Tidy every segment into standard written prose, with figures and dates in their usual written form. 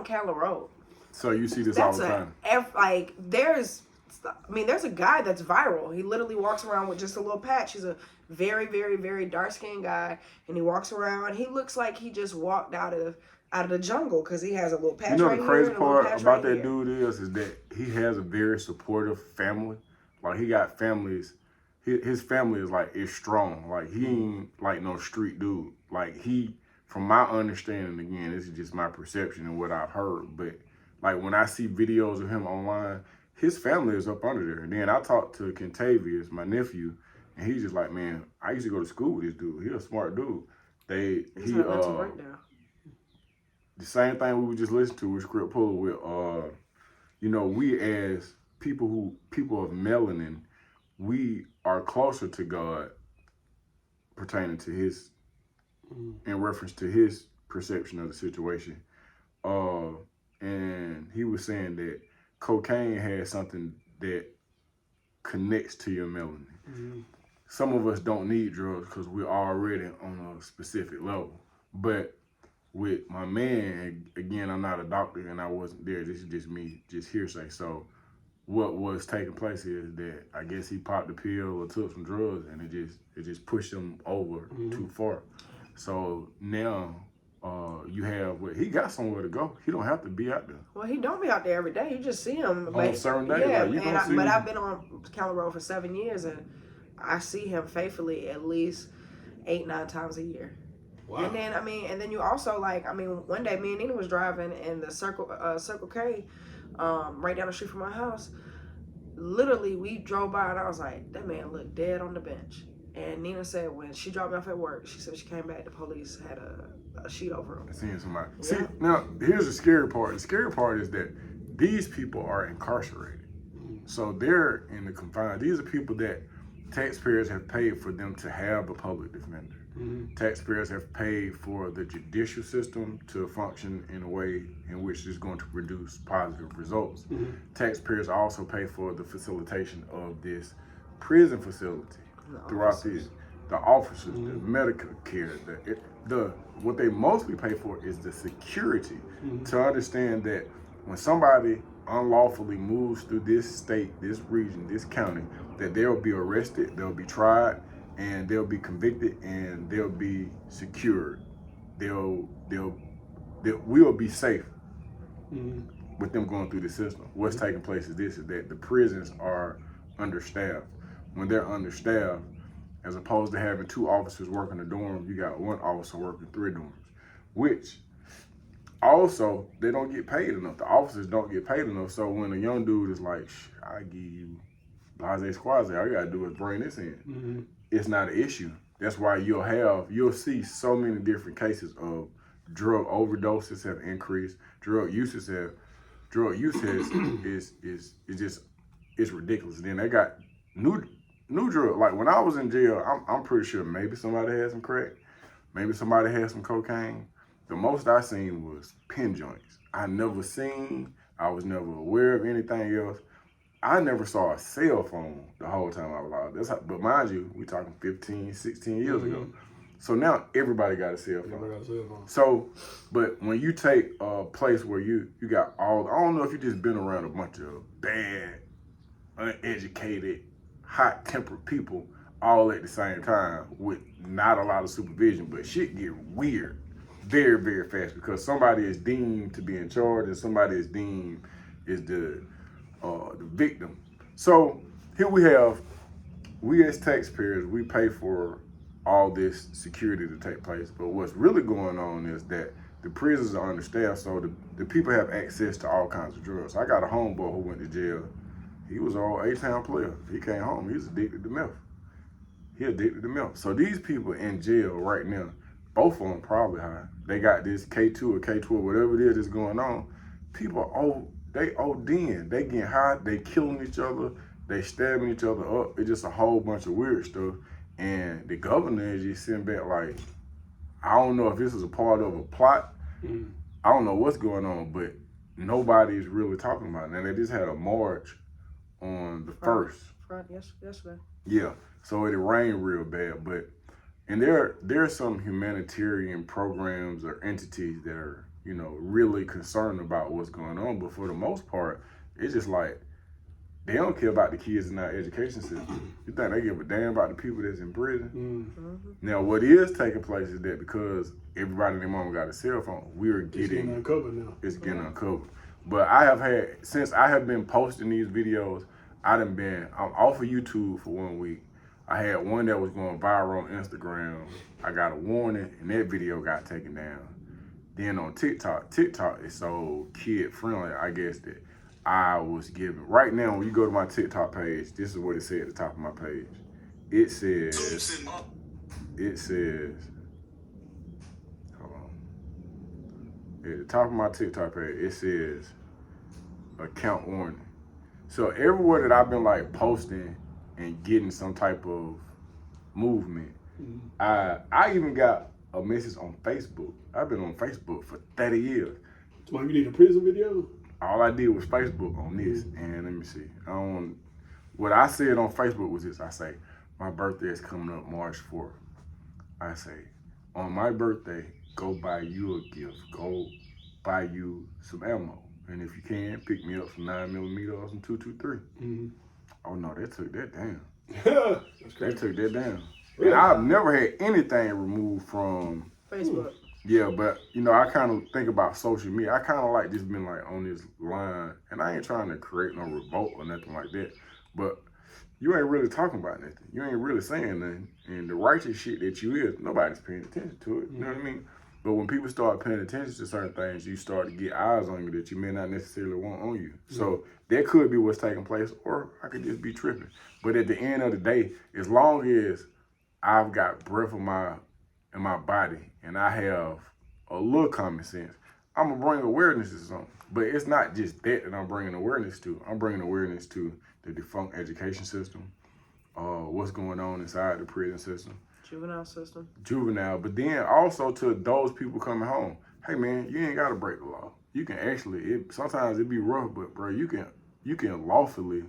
Calla Road. So you see this all the time. There's a guy that's viral. He literally walks around with just a little patch. He's a very, very, very dark skinned guy, and he walks around. He looks like he just walked out of the jungle because he has a little patch. The crazy part about that dude is that he has a very supportive family. Like he got families. His family is strong. Like he ain't like no street dude. Like from my understanding, again, this is just my perception and what I've heard. But like when I see videos of him online, his family is up under there. And then I talked to Kentavious, my nephew, and he's just like, man, I used to go to school with this dude. He's a smart dude. The same thing we were just listening to with Script Puller with, we as people of melanin, we are closer to God pertaining to his, in reference to his perception of the situation. And he was saying that cocaine has something that connects to your melanin. Mm-hmm. Some of us don't need drugs because we're already on a specific level. But with my man, again, I'm not a doctor and I wasn't there. This is just me, just hearsay. So what was taking place is that I guess he popped the pill or took some drugs and it just pushed him over too far. So now you have he got somewhere to go. He don't have to be out there. Well, he don't be out there every day. You just see him on certain days. Yeah, but I've been on Calla Road for 7 years and I see him faithfully at least 8-9 times a year. Wow. And then you also one day me and Nina was driving in the Circle K, right down the street from my house. Literally, we drove by and I was like, that man looked dead on the bench. And Nina said when she dropped me off at work, she said she came back, the police had a sheet over him. Seeing somebody. Yeah. See, now here's the scary part. The scary part is that these people are incarcerated. So they're in the confines. These are people that taxpayers have paid for them to have a public defender. Mm-hmm. Taxpayers have paid for the judicial system to function in a way in which it's going to produce positive results. Mm-hmm. Taxpayers also pay for the facilitation of this prison facility throughout the officers, the medical care, what they mostly pay for is the security to understand that when somebody unlawfully moves through this state, this region, this county, that they'll be arrested, they'll be tried, and they'll be convicted, and they'll be secured. We'll be safe with them going through the system. What's taking place is that the prisons are understaffed. When they're understaffed, as opposed to having 2 officers working a dorm, you got 1 officer working 3 dorms, which also, they don't get paid enough. The officers don't get paid enough. So when a young dude is like, I give you blase squaze, all you gotta do is bring this in. Mm-hmm. It's not an issue. That's why you'll see so many different cases of drug overdoses have increased. Drug use is ridiculous. Then they got new drug. Like when I was in jail, I'm pretty sure maybe somebody had some crack, maybe somebody had some cocaine. The most I seen was pen joints. I was never aware of anything else. I never saw a cell phone the whole time I was out. But mind you, we talking 15, 16 years ago. So now everybody got a cell phone. So, but when you take a place where you got I don't know if you just been around a bunch of bad, uneducated, hot-tempered people all at the same time with not a lot of supervision, but shit get weird very, very fast because somebody is deemed to be in charge and somebody is deemed is the victim. So here we as taxpayers, we pay for all this security to take place. But what's really going on is that the prisons are understaffed, so the people have access to all kinds of drugs. I got a homeboy who went to jail. He was all A-town player. He came home, he was addicted to meth. So these people in jail right now, both of them probably high. They got this K2 or K12, whatever it is that's going on. People, they ODing. They getting high, they killing each other, they stabbing each other up. It's just a whole bunch of weird stuff. And the governor is just sitting back like, I don't know if this is a part of a plot. I don't know what's going on, but nobody's really talking about it. And they just had a march on the 1st. Yesterday. Yeah, so it rained real bad, and there's some humanitarian programs or entities that are, you know, really concerned about what's going on. But for the most part, it's just like, they don't care about the kids in our education system. You think they give a damn about the people that's in prison? Now, what is taking place is that because everybody and their mama got a cell phone, it's getting uncovered now. It's getting uncovered. But I have had, since I have been posting these videos, I'm off of YouTube for 1 week. I had one that was going viral on Instagram. I got a warning, and that video got taken down. Then on TikTok is so kid friendly, I guess, that I was given. Right now, when you go to my TikTok page, this is what it said at the top of my page. It says, hold on. At the top of my TikTok page, it says, account warning. So everywhere that I've been like posting and getting some type of movement, I even got a message on Facebook. I've been on Facebook for 30 years. So you need a prison video? All I did was Facebook on this, and let me see. What I said on Facebook was this. I say, my birthday is coming up March 4th. I say, on my birthday, go buy you a gift. Go buy you some ammo. And if you can, pick me up some 9mm or some 223. Oh no, they took that down. They took that down. Really? And I've never had anything removed from Facebook. Yeah, but you know, I kind of think about social media. I kind of like just been like on this line, and I ain't trying to create no revolt or nothing like that. But you ain't really talking about nothing. You ain't really saying nothing. And the righteous shit that you is, nobody's paying attention to it. You know what I mean? But when people start paying attention to certain things, you start to get eyes on you that you may not necessarily want on you. So that could be what's taking place, or I could just be tripping. But at the end of the day, as long as I've got breath in my body and I have a little common sense, I'm gonna bring awareness to something. But it's not just that I'm bringing awareness to. I'm bringing awareness to the defunct education system, what's going on inside the prison system. Juvenile, but then also to those people coming home. Hey man, you ain't gotta break the law. You can actually, sometimes it be rough, but bro, you can lawfully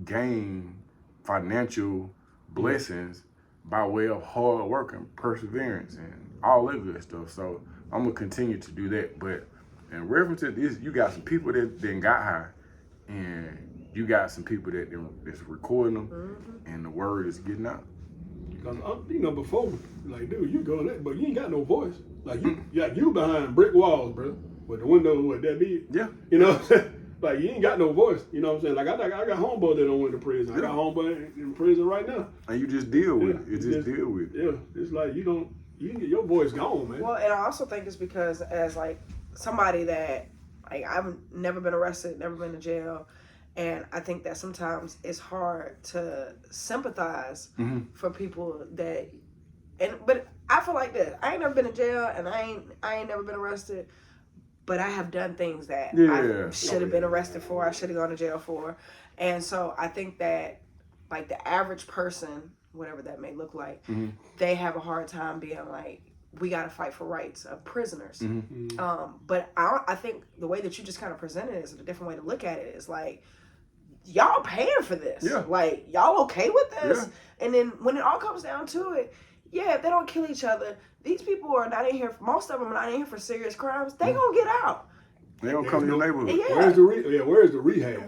gain financial blessings by way of hard work and perseverance and all that good stuff. So I'm gonna continue to do that. But in reference to this, you got some people that then got high, and you got some people that's recording them, and the word is getting out. Because you know, before, like, dude, you go there, but you ain't got no voice. Like you behind brick walls, bro. With the window that big. Yeah. You know what I'm saying? Like, you ain't got no voice. You know what I'm saying? Like, I got homeboy that don't went to prison. I got homeboy in prison right now. And you just deal with it. You just deal with it. Yeah. It's like you can get your voice gone, man. Well, and I also think it's because as like somebody that like I've never been arrested, never been to jail. And I think that sometimes it's hard to sympathize for people that, but I feel like this. I ain't never been in jail, and I ain't never been arrested, but I have done things that I should have been arrested for. I should have gone to jail for, and so I think that like the average person, whatever that may look like, they have a hard time being like, we got to fight for rights of prisoners. But I think the way that you just kind of presented it is a different way to look at it. Is like, y'all paying for this. Yeah. Like, y'all okay with this? Yeah. And then when it all comes down to it, if they don't kill each other, these people are not in here, most of them are not in here for serious crimes. They gonna get out. They don't come to your neighborhood. Yeah. Where's the rehab?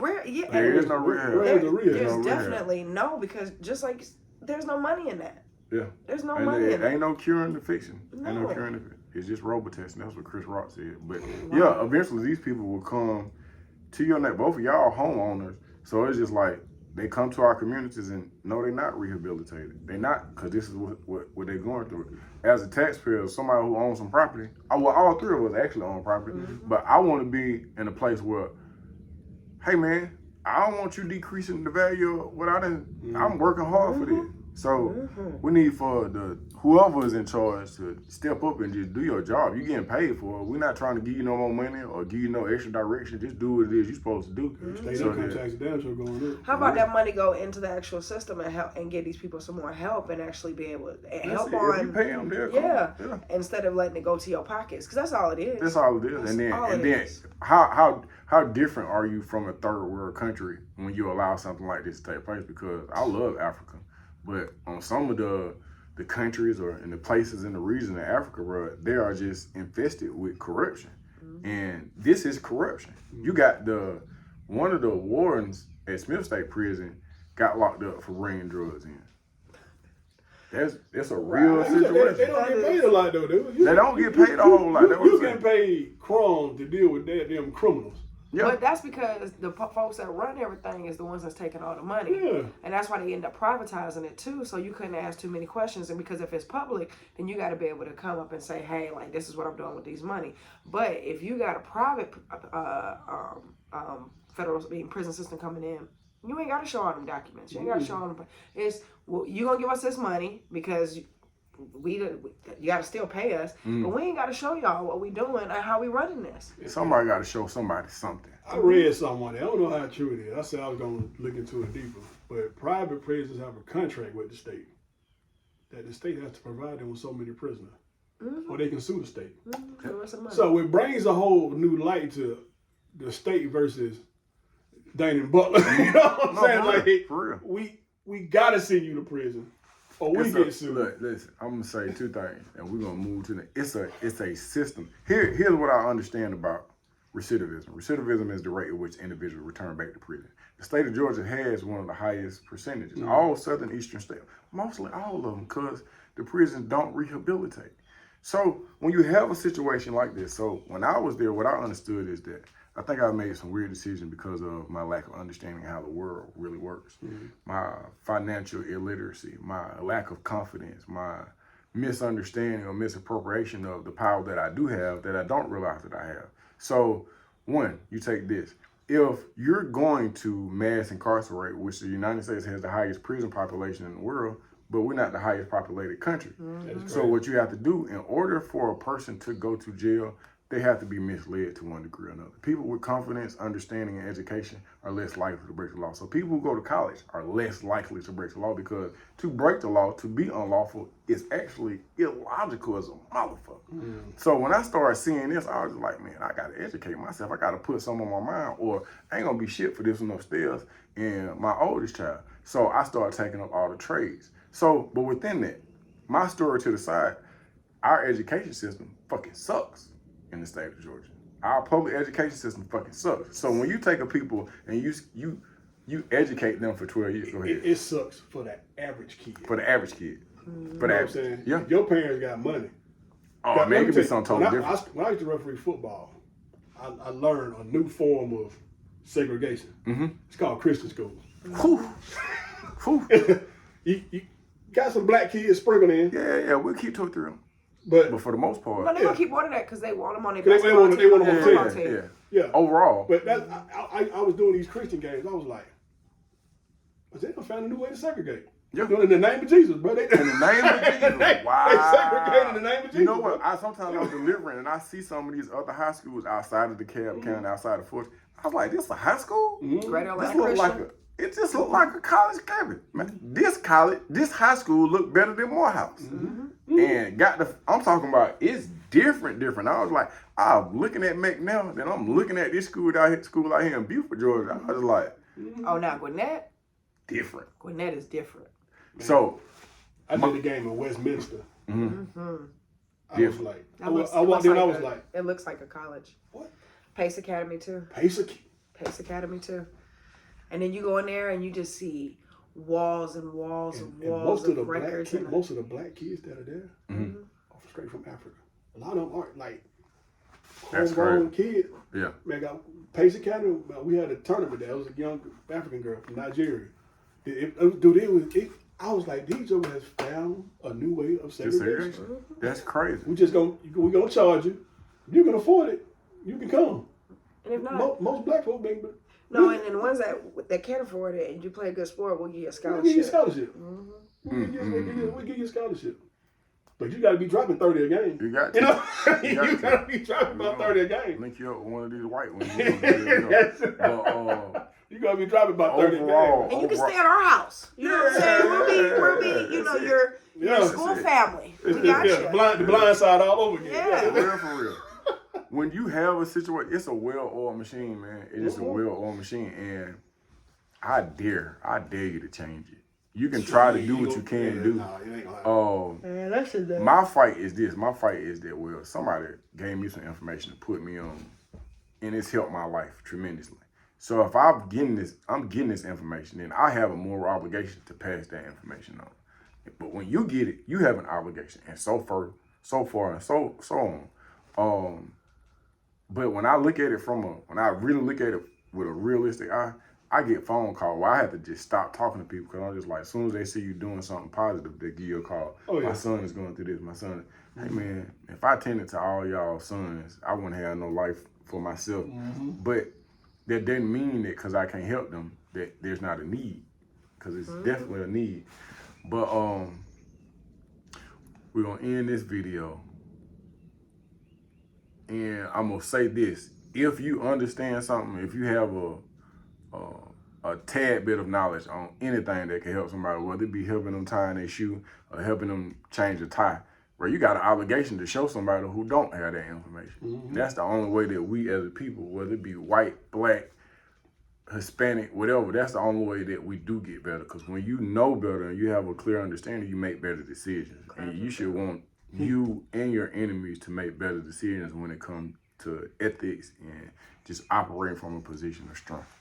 There is no rehab. Where's the rehab? There's definitely no, because just like, there's no money in that. Yeah. There's no money in it. Ain't no curing the fiction. No. Ain't no curing the fiction. It's just robotesting. That's what Chris Rock said. But yeah, eventually these people will come to your neighborhood. Both of y'all are homeowners. So it's just like, they come to our communities and no, they're not rehabilitated. They're not, because this is what they're going through. As a taxpayer, somebody who owns some property, all three of us actually own property, but I want to be in a place where, hey man, I don't want you decreasing the value of what I'm working hard for this. So we need for whoever is in charge to step up and just do your job. You're getting paid for it. We're not trying to give you no more money or give you no extra direction. Just do what it is you're supposed to do. State income tax down going up. How about that money go into the actual system and help and give these people some more help and actually be able to help on? If you pay them, yeah. Instead of letting it go to your pockets, because that's all it is. That's all it is. And then how different are you from a third world country when you allow something like this to take place? Because I love Africa. But on some of the countries or in the places in the region of Africa, bro, they are just infested with corruption. And this is corruption. You got one of the wardens at Smith State Prison got locked up for bringing drugs in. That's a real situation. They don't get paid a lot though, dude. They don't get paid a whole lot. You getting paid crumbs to deal with them criminals. Yeah. But that's because the folks that run everything is the ones that's taking all the money. Yeah. And that's why they end up privatizing it too. So you couldn't ask too many questions. And because if it's public, then you got to be able to come up and say, hey, like, this is what I'm doing with these money. But if you got a private federal prison system coming in, you ain't got to show all them documents. You ain't got to show all them. It's, well, you going to give us this money because you got to still pay us, but we ain't got to show y'all what we doing and how we running this. Somebody got to show somebody something. I read something on it. I don't know how true it is. I said I was going to look into it deeper. But private prisons have a contract with the state that the state has to provide them with so many prisoners, or they can sue the state. So it brings a whole new light to the state versus Dane and Butler. You know what I'm saying? Like, for real. We got to send you to prison. Oh, we get sued. Look, listen, I'm gonna say two things, and we're gonna move to it's a system. Here's what I understand about recidivism. Recidivism is the rate at which individuals return back to prison. The state of Georgia has one of the highest percentages. All southern eastern states, mostly all of them, because the prisons don't rehabilitate. So when you have a situation like this, so when I was there, what I understood is that I think I made some weird decisions because of my lack of understanding how the world really works. My financial illiteracy, my lack of confidence, my misunderstanding or misappropriation of the power that I do have that I don't realize that I have. So, one, you take this. If you're going to mass incarcerate, which the United States has the highest prison population in the world, but we're not the highest populated country. So what you have to do, in order for a person to go to jail, they have to be misled to one degree or another. People with confidence, understanding, and education are less likely to break the law. So people who go to college are less likely to break the law because to break the law, to be unlawful, is actually illogical as a motherfucker. So when I started seeing this, I was like, man, I got to educate myself. I got to put something on my mind or I ain't going to be shit for this one upstairs and my oldest child. So I started taking up all the trades. So, but within that, my story to the side, our education system fucking sucks in the state of Georgia. Our public education system fucking sucks. So when you take a people and you educate them for 12 years, go ahead. It sucks for the average kid. For the average kid. For the You know what I'm average. saying? Yeah. Your parents got money. Oh, man, it could be something totally different. When I used to referee football, I learned a new form of segregation. It's called Christian schools. You got some black kids sprinkled in. Yeah, we'll keep talking through them. But for the most part, but they're gonna keep wanting that because they want them on their they want them on team. team. Yeah. Overall. But I was doing these Christian games. I was like, they done found a new way to segregate. Yeah. In the name of Jesus, bro. In the name of Jesus. Wow. They segregate in the name of Jesus. You know what? Sometimes I'm delivering and I see some of these other high schools outside of the county, outside of Fort. I was like, this is a high school? Great This look like it just looked like a college campus. Man, this high school looked better than Morehouse. And I'm talking about, it's different. I was like, I'm looking at McNeil, then I'm looking at this school out here in Beaufort, Georgia. I was like, oh, now Gwinnett? Different. Gwinnett is different. Man, so, I did a game in Westminster. I was like, I was like, it looks like a college. What? Pace Academy too. Pace Academy too. And then you go in there and you just see walls and walls and walls of records. Most of the black kids that are there are straight from Africa. A lot of them aren't like homegrown kids. Yeah. Man, Pace Academy, we had a tournament there. It was a young African girl from Nigeria. I was like, these jokers has found a new way of segregation. That's crazy. We're gonna charge you. If you can afford it, you can come. And if not, most black folk being. No, and the ones that can't afford it and you play a good sport, we'll give you a scholarship. We'll give you a scholarship. We'll give you a scholarship. But you got to be dropping 30 a game. You got to. You got to be dropping about 30 a game. Link you up with one of these white ones. You got to be dropping about 30 a game. And you can stay at our house. You know what I'm saying? We'll be your school family. We got you. The blind side all over again. Yeah. For real. When you have a situation, it's a well-oiled machine, man. It's just a well-oiled machine, and I dare you to change it. You can try to do what you can do. Nah, it ain't gonna happen. Man, that's it. My fight is this. My fight is that, well, somebody gave me some information to put me on, and it's helped my life tremendously. So if I'm getting this information, then I have a moral obligation to pass that information on. But when you get it, you have an obligation, and so far, and so on. But when I look at it when I really look at it with a realistic eye, I get phone calls where I have to just stop talking to people because I'm just like, as soon as they see you doing something positive, they give you a call. Oh, yeah. My son is going through this. My son, hey man, if I tended to all y'all sons, I wouldn't have no life for myself. Mm-hmm. But that doesn't mean that because I can't help them that there's not a need, because it's definitely a need. But we're gonna end this video, and I'm gonna say this: if you understand something, if you have a tad bit of knowledge on anything that can help somebody, whether it be helping them tying their shoe or helping them change a tie, where you got an obligation to show somebody who don't have that information. Mm-hmm. That's the only way that we as a people, whether it be white, black, Hispanic, whatever, that's the only way that we do get better. Because when you know better and you have a clear understanding, you make better decisions. And you should want you and your enemies to make better decisions when it comes to ethics and just operating from a position of strength.